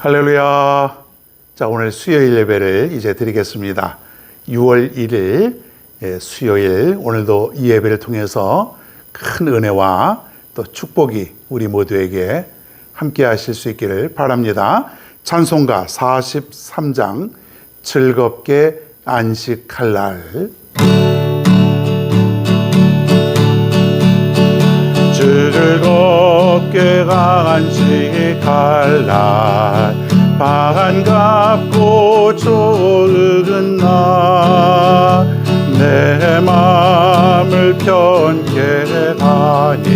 할렐루야. 자, 오늘 수요일 예배를 이제 드리겠습니다. 6월 1일 수요일, 오늘도 이 예배를 통해서 큰 은혜와 또 축복이 우리 모두에게 함께 하실 수 있기를 바랍니다. 찬송가 43장 즐겁게 안식할 날. 즐겁게 안식할 날, 반갑고 좋은 날, 내 맘을 편케 하니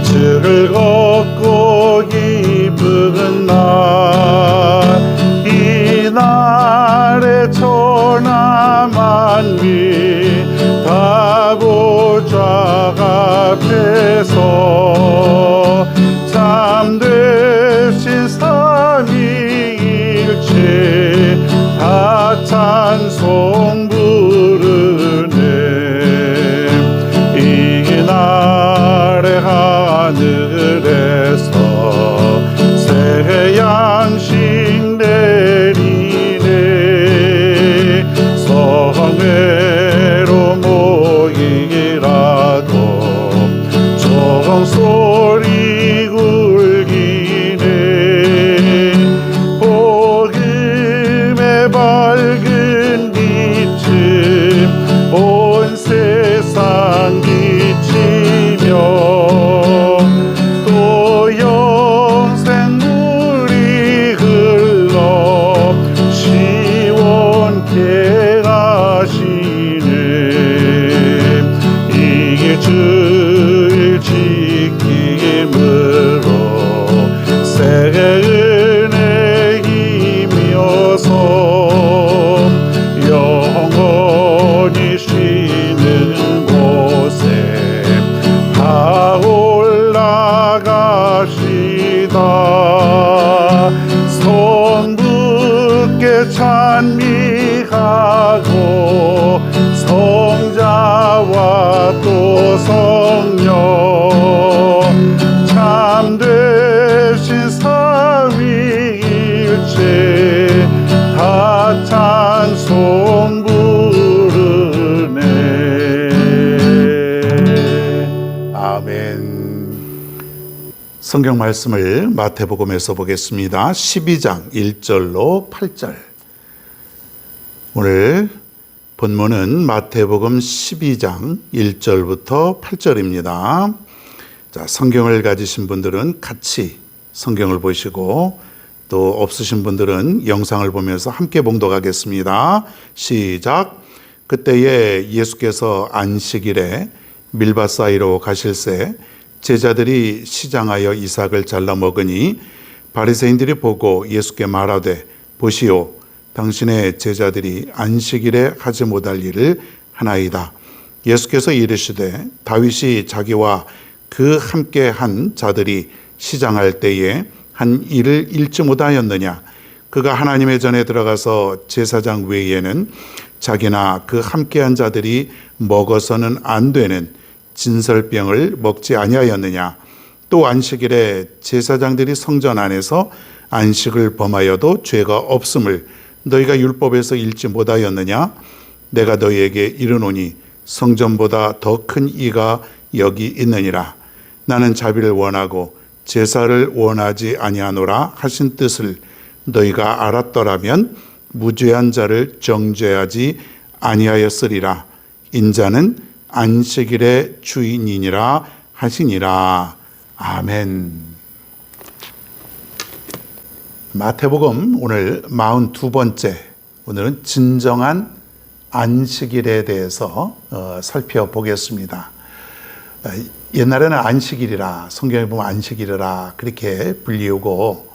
즐겁고 기쁜 날, 이 날에 천하 만민 다 보좌 앞에서 참되신 삼위일체 다 찬송 부르네. 이 날에 하늘에서 새 양식 내리네. 성회로 모이라도 종소리 굴기네. 복음의 밝은 빛은 온 세상 비치며 또 영생 물이 흘러 시원케 하시네. 이게 주의 지킴으로 새 은혜 힘이어서 영원히 쉬는 곳에 다 올라가시다. 성부께 찬미하고 성자와 또 성령 참되신 삼위일체 다 찬송 부르네. 아멘. 성경 말씀을 마태복음에서 보겠습니다. 12장 1절로 8절. 오늘 본문은 마태복음 12장 1절부터 8절입니다. 자, 성경을 가지신 분들은 같이 성경을 보시고 또 없으신 분들은 영상을 보면서 함께 봉독하겠습니다. 시작. 그때에 예수께서 안식일에 밀밭 사이로 가실새 제자들이 시장하여 이삭을 잘라 먹으니 바리새인들이 보고 예수께 말하되 보시오, 당신의 제자들이 안식일에 하지 못할 일을 하나이다. 예수께서 이르시되 다윗이 자기와 그 함께 한 자들이 시장할 때에 한 일을 잃지 못하였느냐. 그가 하나님의 전에 들어가서 제사장 외에는 자기나 그 함께 한 자들이 먹어서는 안 되는 진설병을 먹지 아니하였느냐. 또 안식일에 제사장들이 성전 안에서 안식을 범하여도 죄가 없음을 너희가 율법에서 읽지 못하였느냐. 내가 너희에게 이르노니 성전보다 더 큰 이가 여기 있느니라. 나는 자비를 원하고 제사를 원하지 아니하노라 하신 뜻을 너희가 알았더라면 무죄한 자를 정죄하지 아니하였으리라. 인자는 안식일의 주인이니라 하시니라. 아멘. 마태복음 오늘 42번째, 오늘은 진정한 안식일에 대해서 살펴보겠습니다. 옛날에는 안식일이라, 성경에 보면 안식일이라 그렇게 불리우고,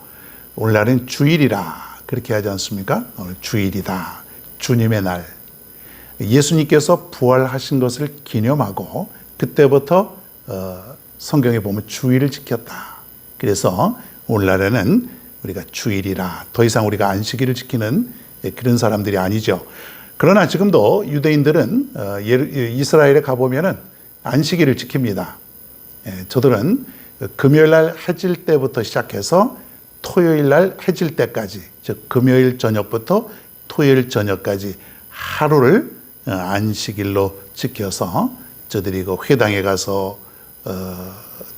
오늘날은 주일이라 그렇게 하지 않습니까? 오늘 주일이다, 주님의 날. 예수님께서 부활하신 것을 기념하고 그때부터 성경에 보면 주일을 지켰다. 그래서 오늘날에는 우리가 주일이라, 더 이상 우리가 안식일을 지키는 그런 사람들이 아니죠. 그러나 지금도 유대인들은 이스라엘에 가보면은 안식일을 지킵니다. 저들은 금요일 날 해질 때부터 시작해서 토요일 날 해질 때까지, 즉 금요일 저녁부터 토요일 저녁까지 하루를 안식일로 지켜서 저들이 그 회당에 가서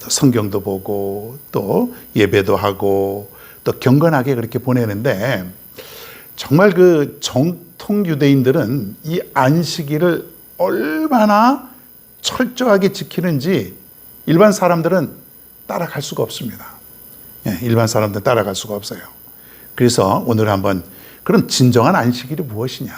성경도 보고 또 예배도 하고 또 경건하게 그렇게 보내는데, 정말 그 정통 유대인들은 이 안식일을 얼마나 철저하게 지키는지 일반 사람들은 따라갈 수가 없습니다. 일반 사람들은 따라갈 수가 없어요. 그래서 오늘 한번 그럼 진정한 안식일이 무엇이냐,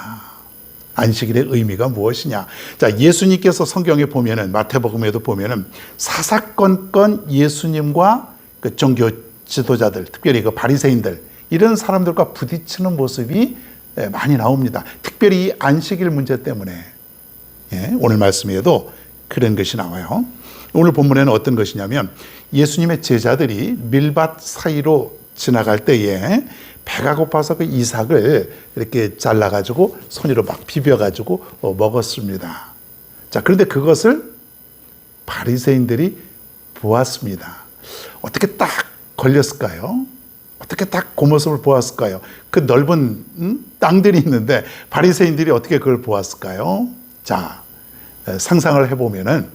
안식일의 의미가 무엇이냐. 자, 예수님께서 성경에 보면은, 마태복음에도 보면은 사사건건 예수님과 그 종교 지도자들, 특별히 그 바리새인들, 이런 사람들과 부딪히는 모습이 많이 나옵니다. 특별히 이 안식일 문제 때문에. 오늘 말씀에도 그런 것이 나와요. 오늘 본문에는 어떤 것이냐면, 예수님의 제자들이 밀밭 사이로 지나갈 때에 배가 고파서 그 이삭을 이렇게 잘라가지고 손으로 막 비벼가지고 먹었습니다. 자, 그런데 그것을 바리새인들이 보았습니다. 어떻게 딱 걸렸을까요? 어떻게 딱 그 모습을 보았을까요? 그 넓은 땅들이 있는데 바리새인들이 어떻게 그걸 보았을까요? 자, 상상을 해보면은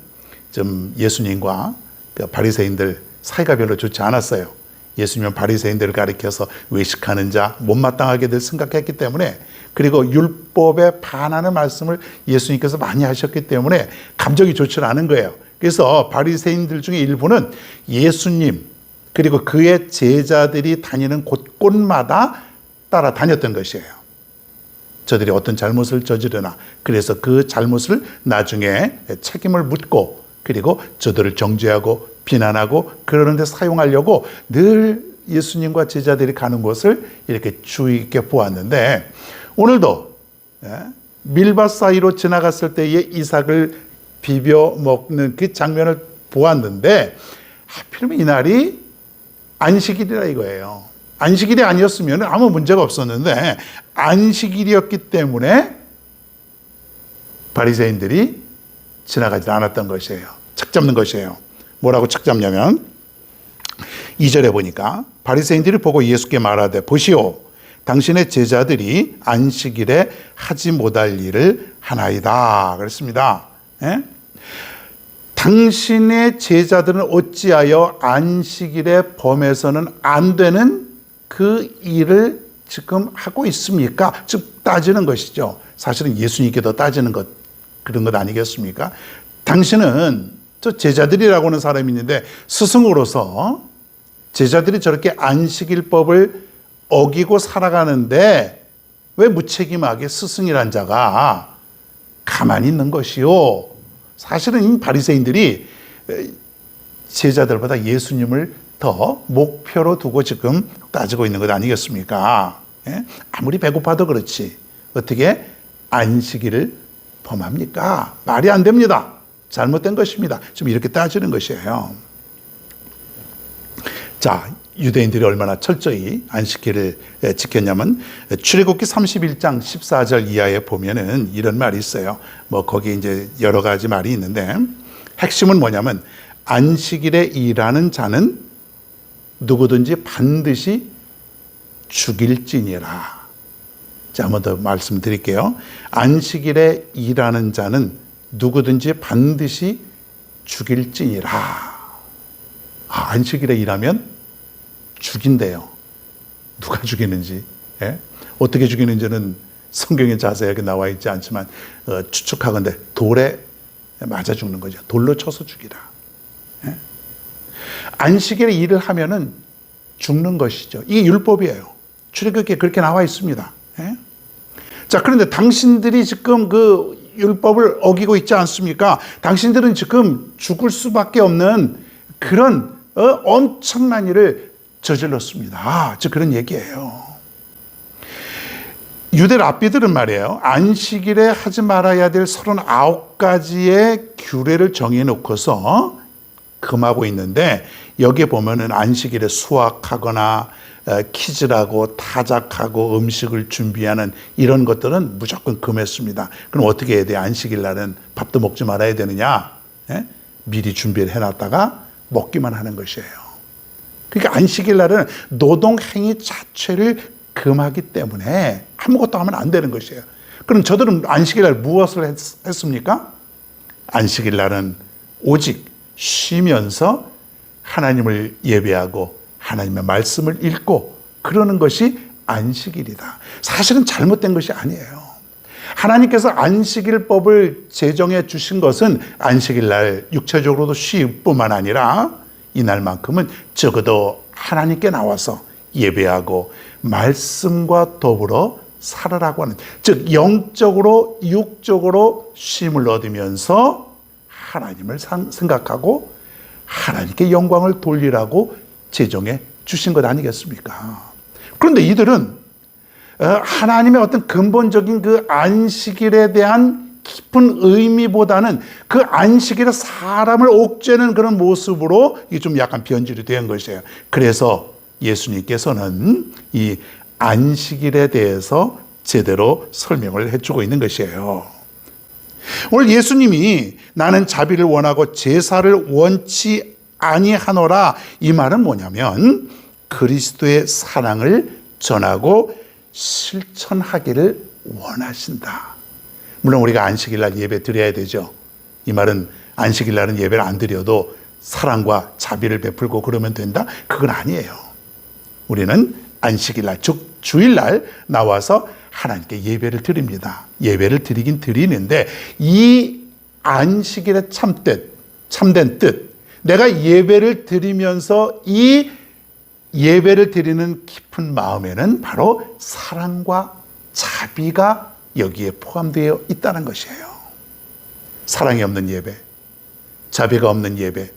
좀 예수님과 그 바리새인들 사이가 별로 좋지 않았어요. 예수님은 바리새인들을 가리켜서 외식하는 자, 못마땅하게들 생각했기 때문에, 그리고 율법에 반하는 말씀을 예수님께서 많이 하셨기 때문에 감정이 좋지 않은 거예요. 그래서 바리새인들 중에 일부는 예수님 그리고 그의 제자들이 다니는 곳곳마다 따라다녔던 것이에요. 저들이 어떤 잘못을 저지르나, 그래서 그 잘못을 나중에 책임을 묻고, 그리고 저들을 정죄하고 비난하고 그러는 데 사용하려고 늘 예수님과 제자들이 가는 곳을 이렇게 주의 깊게 보았는데, 오늘도 밀밭 사이로 지나갔을 때에 이삭을 비벼 먹는 그 장면을 보았는데, 하필이면 이날이 안식일이라 이거예요. 안식일이 아니었으면 아무 문제가 없었는데 안식일이었기 때문에 바리새인들이 지나가지 않았던 것이에요. 책 잡는 것이에요. 뭐라고 책 잡냐면 2절에 보니까 바리새인들이 보고 예수께 말하되, 보시오, 당신의 제자들이 안식일에 하지 못할 일을 하나이다 그랬습니다. 당신의 제자들은 어찌하여 안식일에 범해서는 안 되는 그 일을 지금 하고 있습니까? 즉 따지는 것이죠. 사실은 예수님께도 따지는 것, 그런 것 아니겠습니까? 당신은, 저 제자들이라고 하는 사람이 있는데 스승으로서 제자들이 저렇게 안식일법을 어기고 살아가는데 왜 무책임하게 스승이란 자가 가만히 있는 것이요? 사실은 이 바리새인들이 제자들보다 예수님을 더 목표로 두고 지금 따지고 있는 것 아니겠습니까? 아무리 배고파도 그렇지 어떻게 안식일을 범합니까? 말이 안 됩니다. 잘못된 것입니다. 지금 이렇게 따지는 것이에요. 자, 유대인들이 얼마나 철저히 안식일을 지켰냐면 출애굽기 31장 14절 이하에 보면은 이런 말이 있어요. 뭐 거기 이제 여러 가지 말이 있는데 핵심은 뭐냐면, 안식일에 일하는 자는 누구든지 반드시 죽일지니라. 자, 한 번 더 말씀드릴게요. 안식일에 일하는 자는 누구든지 반드시 죽일지니라. 안식일에 일하면 죽인대요. 누가 죽이는지, 어떻게 죽이는지는 성경에 자세하게 나와 있지 않지만 추측하건대 돌에 맞아 죽는 거죠. 돌로 쳐서 죽이라. 안식일에 일을 하면은 죽는 것이죠. 이게 율법이에요. 출애굽기에 그렇게 나와 있습니다. 자, 그런데 당신들이 지금 그 율법을 어기고 있지 않습니까? 당신들은 지금 죽을 수밖에 없는 그런 엄청난 일을 저질렀습니다. 즉 그런 얘기예요. 유대 랍비들은 말이에요, 안식일에 하지 말아야 될 39가지의 규례를 정해놓고서 금하고 있는데, 여기에 보면은 안식일에 수확하거나 키즈라고 타작하고 음식을 준비하는 이런 것들은 무조건 금했습니다. 그럼 어떻게 해야 돼요? 안식일 날은 밥도 먹지 말아야 되느냐? 미리 준비를 해놨다가 먹기만 하는 것이에요. 그러니까 안식일 날은 노동행위 자체를 금하기 때문에 아무것도 하면 안 되는 것이에요. 그럼 저들은 안식일 날 무엇을 했습니까? 안식일 날은 오직 쉬면서 하나님을 예배하고 하나님의 말씀을 읽고 그러는 것이 안식일이다. 사실은 잘못된 것이 아니에요. 하나님께서 안식일법을 제정해 주신 것은 안식일 날 육체적으로도 쉴 뿐만 아니라 이날만큼은 적어도 하나님께 나와서 예배하고 말씀과 더불어 살아라고 하는, 즉 영적으로 육적으로 쉼을 얻으면서 하나님을 생각하고 하나님께 영광을 돌리라고 제정해 주신 것 아니겠습니까? 그런데 이들은 하나님의 어떤 근본적인 그 안식일에 대한 깊은 의미보다는 그 안식일에 사람을 옥죄는 그런 모습으로 이게 좀 약간 변질이 된 것이에요. 그래서 예수님께서는 이 안식일에 대해서 제대로 설명을 해주고 있는 것이에요. 오늘 예수님이 나는 자비를 원하고 제사를 원치 아니하노라, 이 말은 뭐냐면 그리스도의 사랑을 전하고 실천하기를 원하신다. 물론 우리가 안식일 날 예배 드려야 되죠. 이 말은 안식일 날은 예배를 안 드려도 사랑과 자비를 베풀고 그러면 된다? 그건 아니에요. 우리는 안식일 날, 즉 주일 날 나와서 하나님께 예배를 드립니다. 예배를 드리긴 드리는데 이 안식일의 참된 뜻, 내가 예배를 드리면서 이 예배를 드리는 깊은 마음에는 바로 사랑과 자비가 여기에 포함되어 있다는 것이에요. 사랑이 없는 예배, 자비가 없는 예배,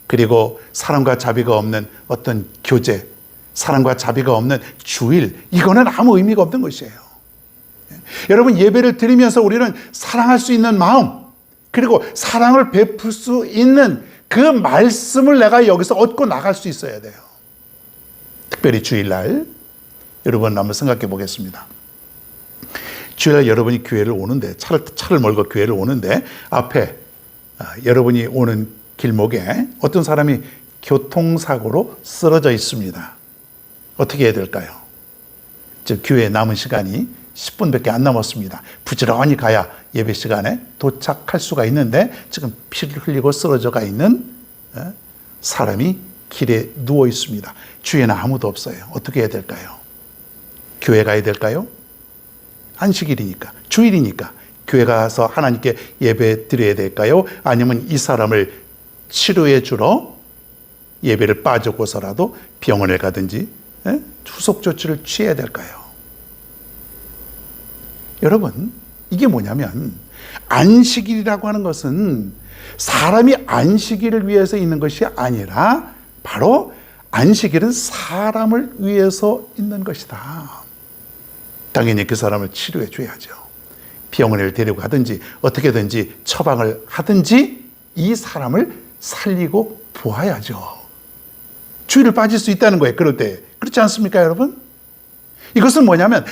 그리고 사랑과 자비가 없는 어떤 교제, 사랑과 자비가 없는 주일, 이거는 아무 의미가 없는 것이에요. 여러분, 예배를 드리면서 우리는 사랑할 수 있는 마음, 그리고 사랑을 베풀 수 있는 그 말씀을 내가 여기서 얻고 나갈 수 있어야 돼요. 특별히 주일날 여러분 한번 생각해 보겠습니다. 주일날 여러분이 교회를 오는데, 차를 몰고 교회를 오는데 앞에 여러분이 오는 길목에 어떤 사람이 교통사고로 쓰러져 있습니다. 어떻게 해야 될까요? 즉 교회에 남은 시간이 10분밖에 안 남았습니다. 부지런히 가야 예배 시간에 도착할 수가 있는데 지금 피를 흘리고 쓰러져가 있는 사람이 길에 누워 있습니다. 주위에는 아무도 없어요. 어떻게 해야 될까요? 교회 가야 될까요? 안식일이니까, 주일이니까 교회 가서 하나님께 예배 드려야 될까요? 아니면 이 사람을 치료해 주러 예배를 빠지고서라도 병원에 가든지 후속 조치를 취해야 될까요? 여러분, 이게 뭐냐면 안식일이라고 하는 것은 사람이 안식일을 위해서 있는 것이 아니라 바로 안식일은 사람을 위해서 있는 것이다. 당연히 그 사람을 치료해 줘야죠. 병원에 데리고 가든지 어떻게든지 처방을 하든지 이 사람을 살리고 보아야죠. 주일을 빠질 수 있다는 거예요. 그럴 때. 그렇지 않습니까, 여러분? 이것은 뭐냐면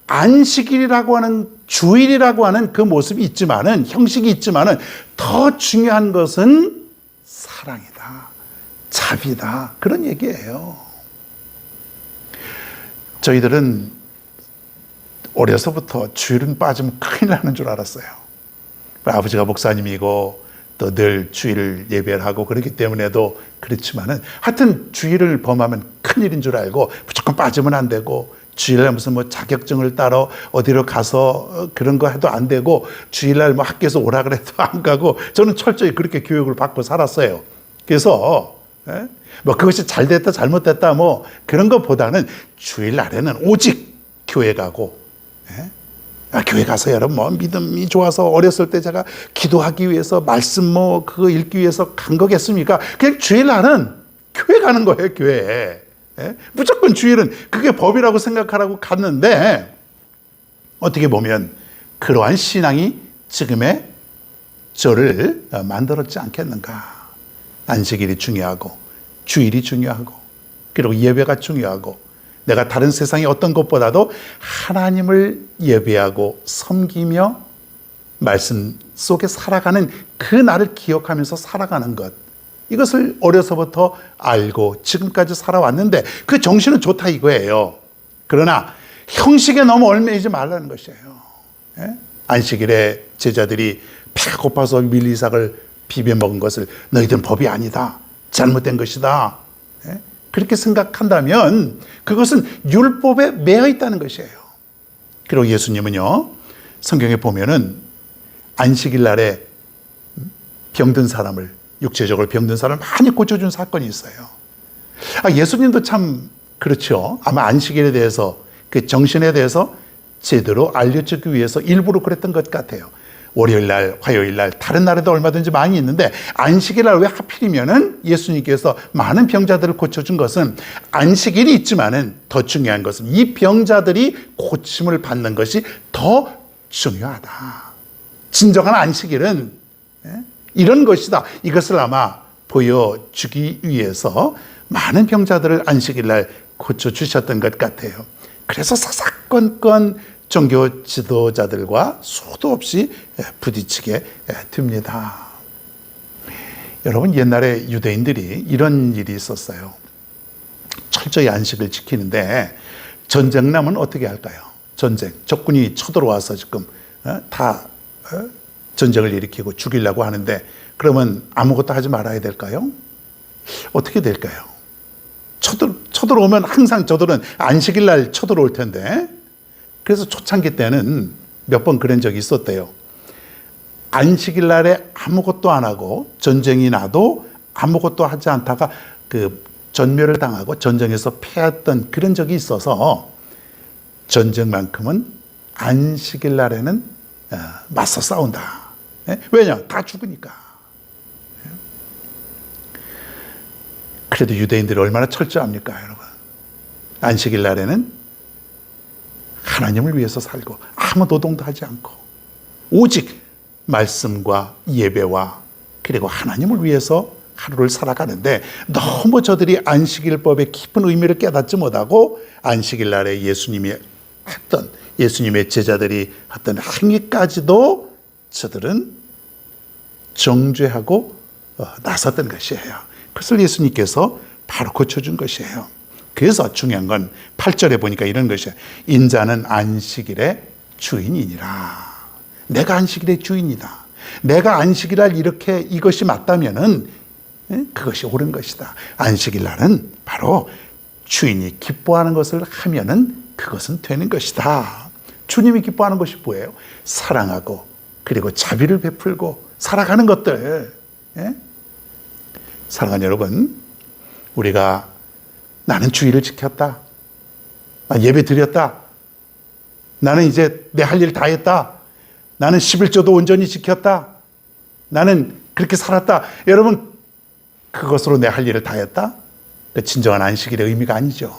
안식일이라고 하는, 주일이라고 하는 그 모습이 있지만은, 형식이 있지만은 더 중요한 것은 사랑이다, 자비다, 그런 얘기예요. 저희들은 어려서부터 주일은 빠지면 큰일 나는 줄 알았어요. 아버지가 목사님이고 또 늘 주일을 예배를 하고 그렇기 때문에도 그렇지만은 하여튼 주일을 범하면 큰일인 줄 알고 무조건 빠지면 안 되고, 주일날 무슨 뭐 자격증을 따러 어디로 가서 그런 거 해도 안 되고, 주일날 뭐 학교에서 오라 그래도 안 가고, 저는 철저히 그렇게 교육을 받고 살았어요. 그래서 뭐 그것이 잘 됐다 잘못됐다 뭐 그런 것보다는 주일날에는 오직 교회 가고, 교회 가서 여러분 뭐 믿음이 좋아서 어렸을 때 제가 기도하기 위해서 말씀 뭐 그거 읽기 위해서 간 거겠습니까? 그냥 주일날은 교회 가는 거예요, 교회에. 무조건 주일은 그게 법이라고 생각하라고 갔는데, 어떻게 보면 그러한 신앙이 지금의 저를 만들었지 않겠는가. 안식일이 중요하고 주일이 중요하고 그리고 예배가 중요하고, 내가 다른 세상의 어떤 것보다도 하나님을 예배하고 섬기며 말씀 속에 살아가는 그 나를 기억하면서 살아가는 것, 이것을 어려서부터 알고 지금까지 살아왔는데 그 정신은 좋다 이거예요. 그러나 형식에 너무 얽매이지 말라는 것이에요. 예? 안식일에 제자들이 배가 고파서 밀리삭을 비벼 먹은 것을 너희들은 법이 아니다, 잘못된 것이다, 예? 그렇게 생각한다면 그것은 율법에 매여 있다는 것이에요. 그리고 예수님은요, 성경에 보면은 안식일 날에 병든 사람을, 육체적으로 병든 사람을 많이 고쳐준 사건이 있어요. 예수님도 참 그렇죠. 아마 안식일에 대해서, 그 정신에 대해서 제대로 알려주기 위해서 일부러 그랬던 것 같아요. 월요일 날, 화요일 날, 다른 날에도 얼마든지 많이 있는데 안식일 날 왜 하필이면은 예수님께서 많은 병자들을 고쳐준 것은 안식일이 있지만은 더 중요한 것은 이 병자들이 고침을 받는 것이 더 중요하다. 진정한 안식일은 이런 것이다. 이것을 아마 보여주기 위해서 많은 병자들을 안식일 날 고쳐주셨던 것 같아요. 그래서 사사건건 종교 지도자들과 수도 없이 부딪히게 됩니다. 여러분, 옛날에 유대인들이 이런 일이 있었어요. 철저히 안식을 지키는데 전쟁 나면 어떻게 할까요? 전쟁, 적군이 쳐들어와서 지금 다 전쟁을 일으키고 죽이려고 하는데 그러면 아무것도 하지 말아야 될까요? 어떻게 될까요? 쳐들어오면 항상 저들은 안식일 날 쳐들어올 텐데, 그래서 초창기 때는 몇 번 그런 적이 있었대요. 안식일 날에 아무것도 안 하고 전쟁이 나도 아무것도 하지 않다가 그 전멸을 당하고 전쟁에서 패했던 그런 적이 있어서 전쟁만큼은 안식일 날에는 맞서 싸운다. 왜냐? 다 죽으니까. 그래도 유대인들이 얼마나 철저합니까, 여러분? 안식일 날에는 하나님을 위해서 살고 아무 노동도 하지 않고 오직 말씀과 예배와 그리고 하나님을 위해서 하루를 살아가는데 너무 저들이 안식일법의 깊은 의미를 깨닫지 못하고 안식일 날에 예수님이 했던, 예수님의 제자들이 했던 행위까지도 저들은 정죄하고 나섰던 것이에요. 그것을 예수님께서 바로 고쳐준 것이에요. 그래서 중요한 건 8절에 보니까 이런 것이에요. 인자는 안식일의 주인이니라. 내가 안식일의 주인이다. 내가 안식일 날 이렇게 이것이 맞다면은 그것이 옳은 것이다. 안식일 날은 바로 주인이 기뻐하는 것을 하면은 그것은 되는 것이다. 주님이 기뻐하는 것이 뭐예요? 사랑하고 그리고 자비를 베풀고 살아가는 것들. 사랑하는 여러분, 우리가 나는 주의를 지켰다, 예배 드렸다, 나는 이제 내 할 일 다 했다, 나는 11조도 온전히 지켰다, 나는 그렇게 살았다. 여러분, 그것으로 내 할 일을 다 했다? 그 진정한 안식일의 의미가 아니죠.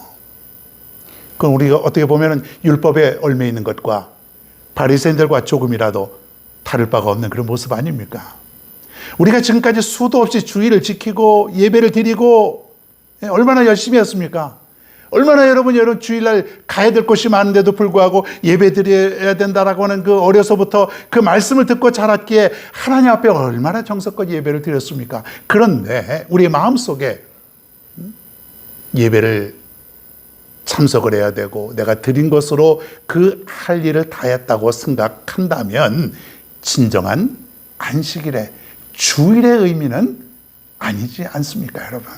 그건 우리가 어떻게 보면 율법에 얽매 있는 것과 바리새인들과 조금이라도 다를 바가 없는 그런 모습 아닙니까? 우리가 지금까지 수도 없이 주의를 지키고 예배를 드리고 얼마나 열심히 했습니까? 얼마나 여러분 주일날 가야 될 곳이 많은데도 불구하고 예배 드려야 된다라고 하는 그 어려서부터 그 말씀을 듣고 자랐기에 하나님 앞에 얼마나 정성껏 예배를 드렸습니까? 그런데 우리의 마음속에 예배를 참석을 해야 되고 내가 드린 것으로 그 할 일을 다 했다고 생각한다면 진정한 안식일의 주일의 의미는 아니지 않습니까, 여러분?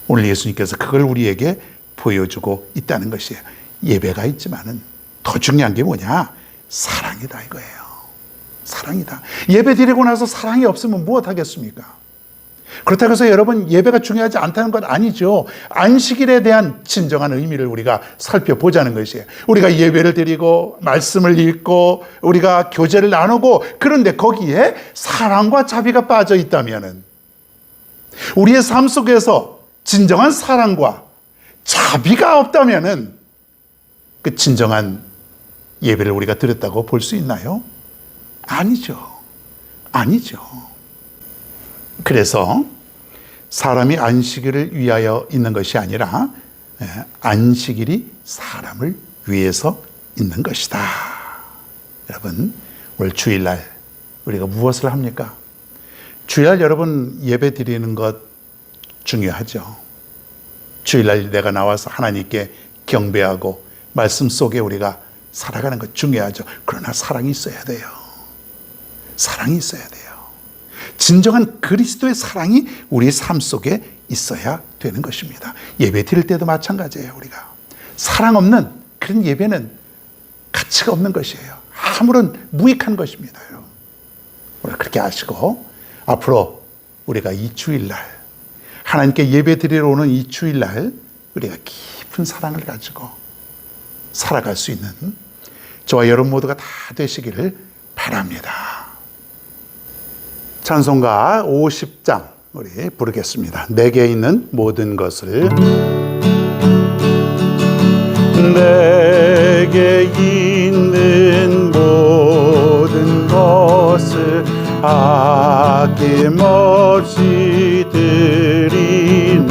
오늘 예수님께서 그걸 우리에게 보여주고 있다는 것이에요. 예배가 있지만은 더 중요한 게 뭐냐? 사랑이다 이거예요. 사랑이다. 예배 드리고 나서 사랑이 없으면 무엇 하겠습니까? 그렇다고 해서 여러분 예배가 중요하지 않다는 건 아니죠. 안식일에 대한 진정한 의미를 우리가 살펴보자는 것이에요. 우리가 예배를 드리고 말씀을 읽고 우리가 교제를 나누고 그런데 거기에 사랑과 자비가 빠져 있다면은 우리의 삶 속에서 진정한 사랑과 자비가 없다면은 그 진정한 예배를 우리가 드렸다고 볼 수 있나요? 아니죠. 아니죠. 그래서 사람이 안식일을 위하여 있는 것이 아니라 안식일이 사람을 위해서 있는 것이다. 여러분, 오늘 주일날 우리가 무엇을 합니까? 주일날 여러분 예배 드리는 것 중요하죠. 주일날 내가 나와서 하나님께 경배하고 말씀 속에 우리가 살아가는 것 중요하죠. 그러나 사랑이 있어야 돼요. 사랑이 있어야 돼요. 진정한 그리스도의 사랑이 우리의 삶 속에 있어야 되는 것입니다. 예배 드릴 때도 마찬가지예요. 우리가 사랑 없는 그런 예배는 가치가 없는 것이에요. 아무런 무익한 것입니다. 오늘 그렇게 아시고 앞으로 우리가 이 주일날 하나님께 예배 드리러 오는 이 주일날 우리가 깊은 사랑을 가지고 살아갈 수 있는 저와 여러분 모두가 다 되시기를 바랍니다. 찬송가 50장 우리 부르겠습니다. 내게 있는 모든 것을 내게 있는 모든 것을 아낌없이 드리네.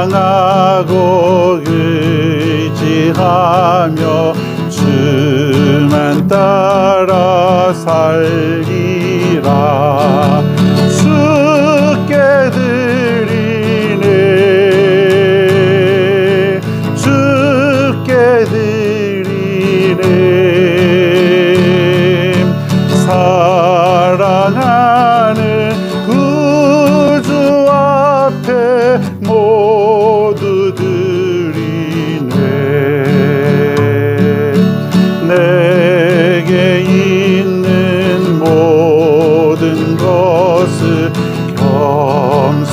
사랑하고 의지하며 주만 따라 살리라. 주께 드리네. 주께 드리네. 사랑하는 구주 앞에 모두 드리네. 내게 있는 모든 것을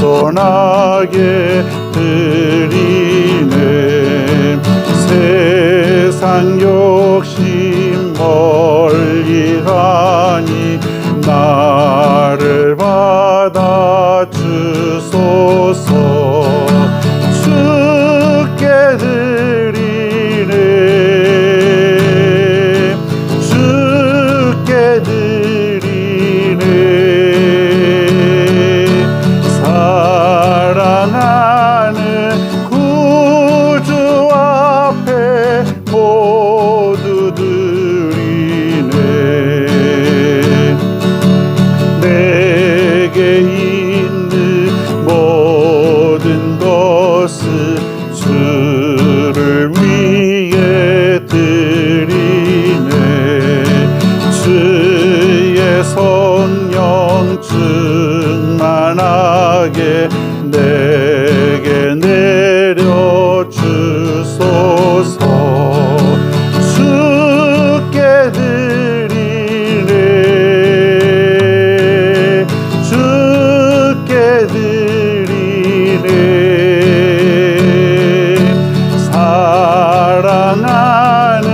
겸손하게 드리네. 세상 욕심 멀리하니 나를 받아 주소서. 주께 드리네. 주께 드리네. 사랑하는 구주 앞에 모두 드리네. 내게 있는 모든 것을 주를 위해 드리네. 주의 성령 충만하게 내게 내려 주소서. 주께 드리네. 주께 드리네. 사랑하는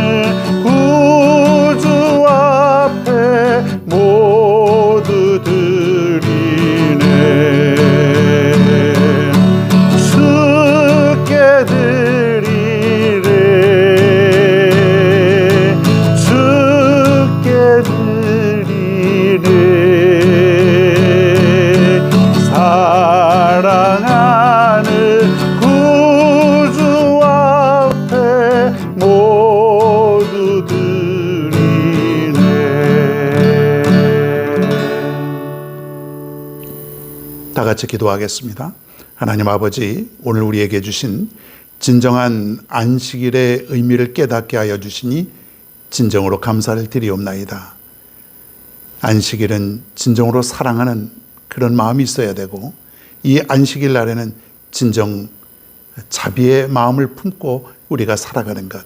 구주 앞에 모두 드리네. 주께 드리네. 주께 드리네. 사랑하는 구주 앞에 모두 드리네. 다 같이 기도하겠습니다. 하나님 아버지, 오늘 우리에게 주신 진정한 안식일의 의미를 깨닫게 하여 주시니 진정으로 감사를 드리옵나이다. 안식일은 진정으로 사랑하는 그런 마음이 있어야 되고, 이 안식일 날에는 진정 자비의 마음을 품고 우리가 살아가는 것,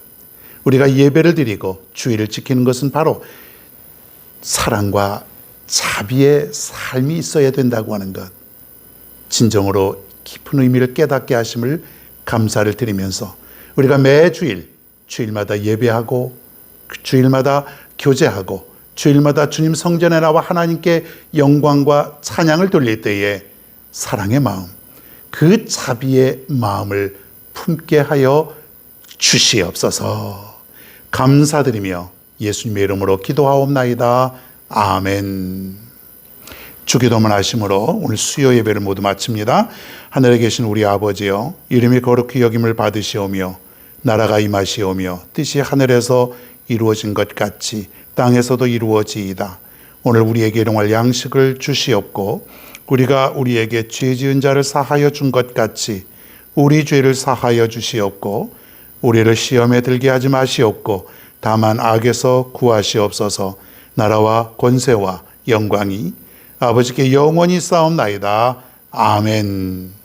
우리가 예배를 드리고 주일을 지키는 것은 바로 사랑과 자비의 삶이 있어야 된다고 하는 것, 진정으로 깊은 의미를 깨닫게 하심을 감사를 드리면서 우리가 매 주일마다 예배하고 주일마다 교제하고 주일마다 주님 성전에 나와 하나님께 영광과 찬양을 돌릴 때에 사랑의 마음, 그 자비의 마음을 품게 하여 주시옵소서. 감사드리며 예수님의 이름으로 기도하옵나이다. 아멘. 주기도문 하심으로 오늘 수요 예배를 모두 마칩니다. 하늘에 계신 우리 아버지여, 이름이 거룩히 여김을 받으시오며 나라가 임하시오며 뜻이 하늘에서 이루어진 것 같이 땅에서도 이루어지이다. 오늘 우리에게 일용할 양식을 주시옵고 우리가 우리에게 죄 지은 자를 사하여 준 것 같이 우리 죄를 사하여 주시옵고 우리를 시험에 들게 하지 마시옵고 다만 악에서 구하시옵소서. 나라와 권세와 영광이 아버지께 영원히 싸움나이다. 아멘.